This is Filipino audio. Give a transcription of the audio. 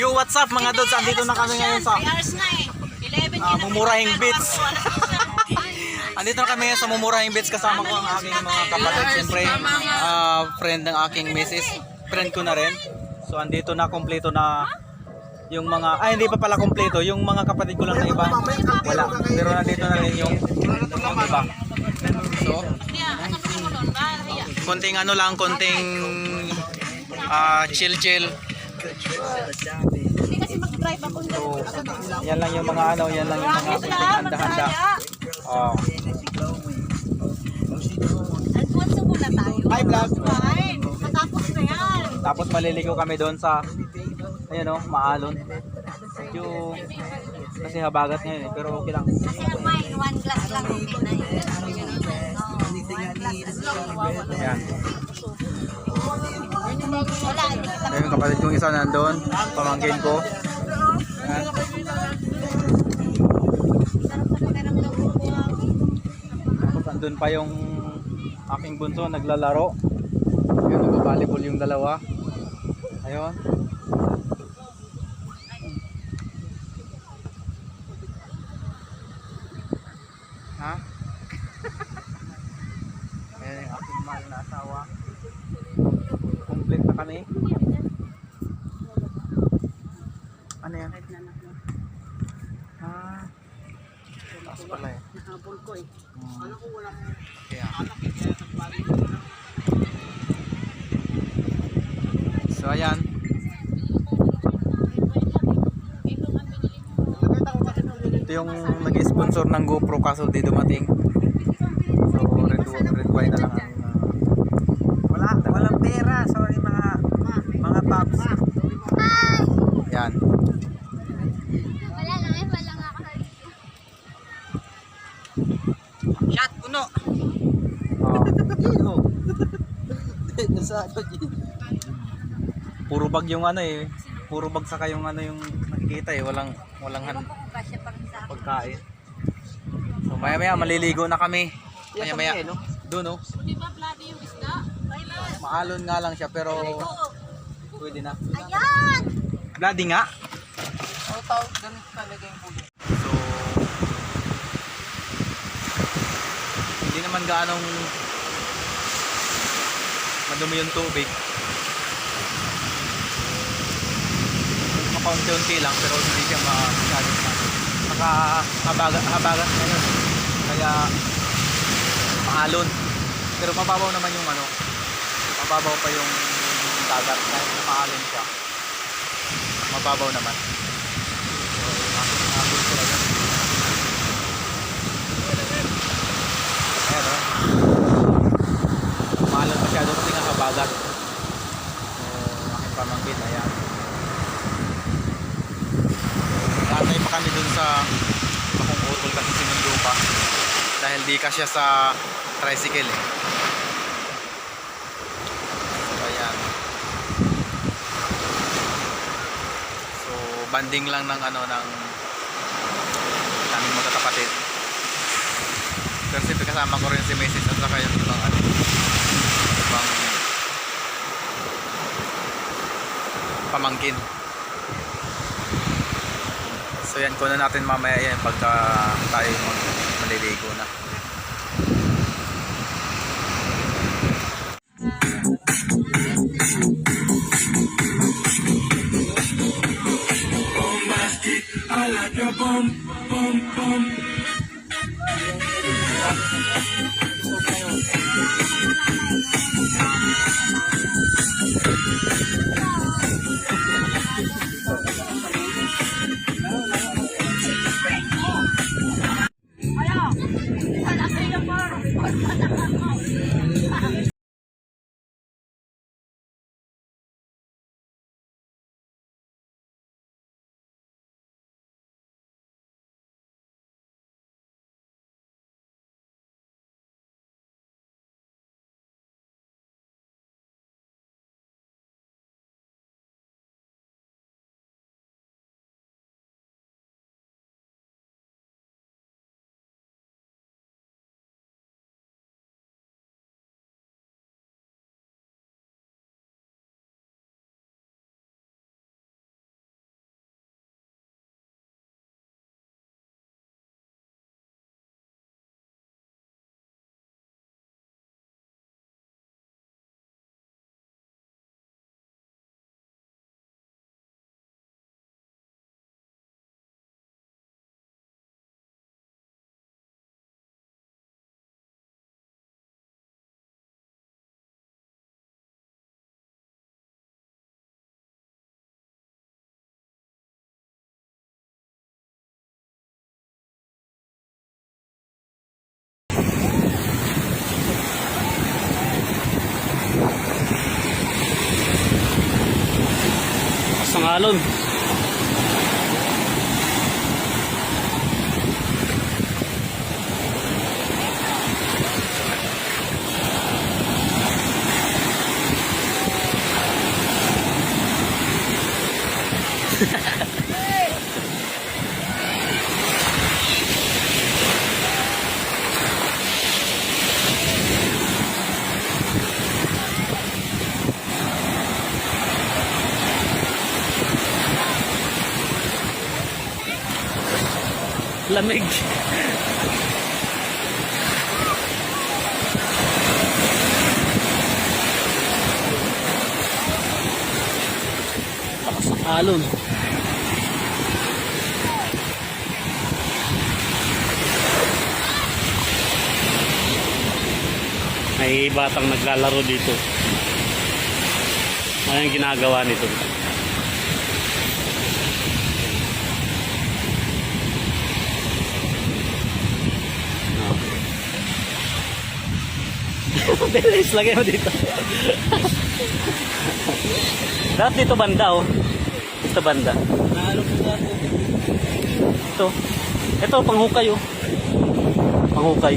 Yo, what's up mga dudes? Andito na kami ngayon sa Mumurahing Beach. Andito na kami ngayon sa Mumurahing Beach kasama ko ang aking mga kapatid. Siyempre, friend ng aking misis. Friend ko na rin. So, andito na, kompleto na yung mga, hindi pa pala kompleto. Yung mga kapatid ko lang na iba, wala. Pero nandito na rin yung iba. So, konting ano lang, konting chill. So, yan lang yung mga ano, yan lang yung mga konting handa-handa. Oh. Hi vlog. Matapos na yan. Tapos maliligo kami doon sa ayan oh, Maalon. Yung kasi habagat ngayon eh, pero okay lang. Kasi naman, one glass lang okay na yun. Ayan. Wala, hindi kita. Yung kapatid kong isa nandun, pamangkin ko. Ayan. Tapos andun pa yung aking bunso naglalaro. Yun, nag-volleyball yung dalawa. Ayun. Ha? Ayan yung aking mahal na asawa. Complete na kami. Ano yan? Taas pala eh. Nahabol ko eh. Kaya. So ayan. Ito yung nag-sponsor ng GoPro kaso di dumating. So red wine na lang ang Walang pera, sorry mga paps. yan. Wala lang eh, wala nga ako. Shot puno. Oh. Nasa ano Puro bag yung ano eh. Puro bag saka yung ano yung nakikita eh. Walang pagkain. So maya maliligo na kami. Maya doon oh. Di ba bloody yung isda? Maalon nga lang siya pero pwede na. Ayan! Bloody nga. Oh, tawag ganun talaga yung puno. So hindi naman gaanong madumi yung tubig. Makaunti-unti lang pero hindi siya masyadong habagat ngayon. Kaya maalon. Pero mababaw naman yung ano. Mababaw pa yung dagat kahit maalon siya. Mababaw naman. So, nakakabul sila dyan. Ayan o. Maalon masyado kasi nga habagat. So, aking pamangkin. Ayan. Natay pa kami dun sa bakong utol kasi sinundo pa. Dahil di kasya sa tricycle eh. So ayan. So banding lang ng ano ng aming magkakapatid. Pero siyempre kasama ko rin si Mrs. at saka yung ibang ano, ibang pamangkin. So yan, kunan natin mamaya yan pagka tayo maliligo na. I like your bum. alon. Lamig. Lakas ng alon. May batang naglalaro dito. Ano yung ginagawa nito? Bilis, lagay mo dito. Dapat dito banda, oh. Dito banda. Ito. Ito, panghukay, oh. Panghukay.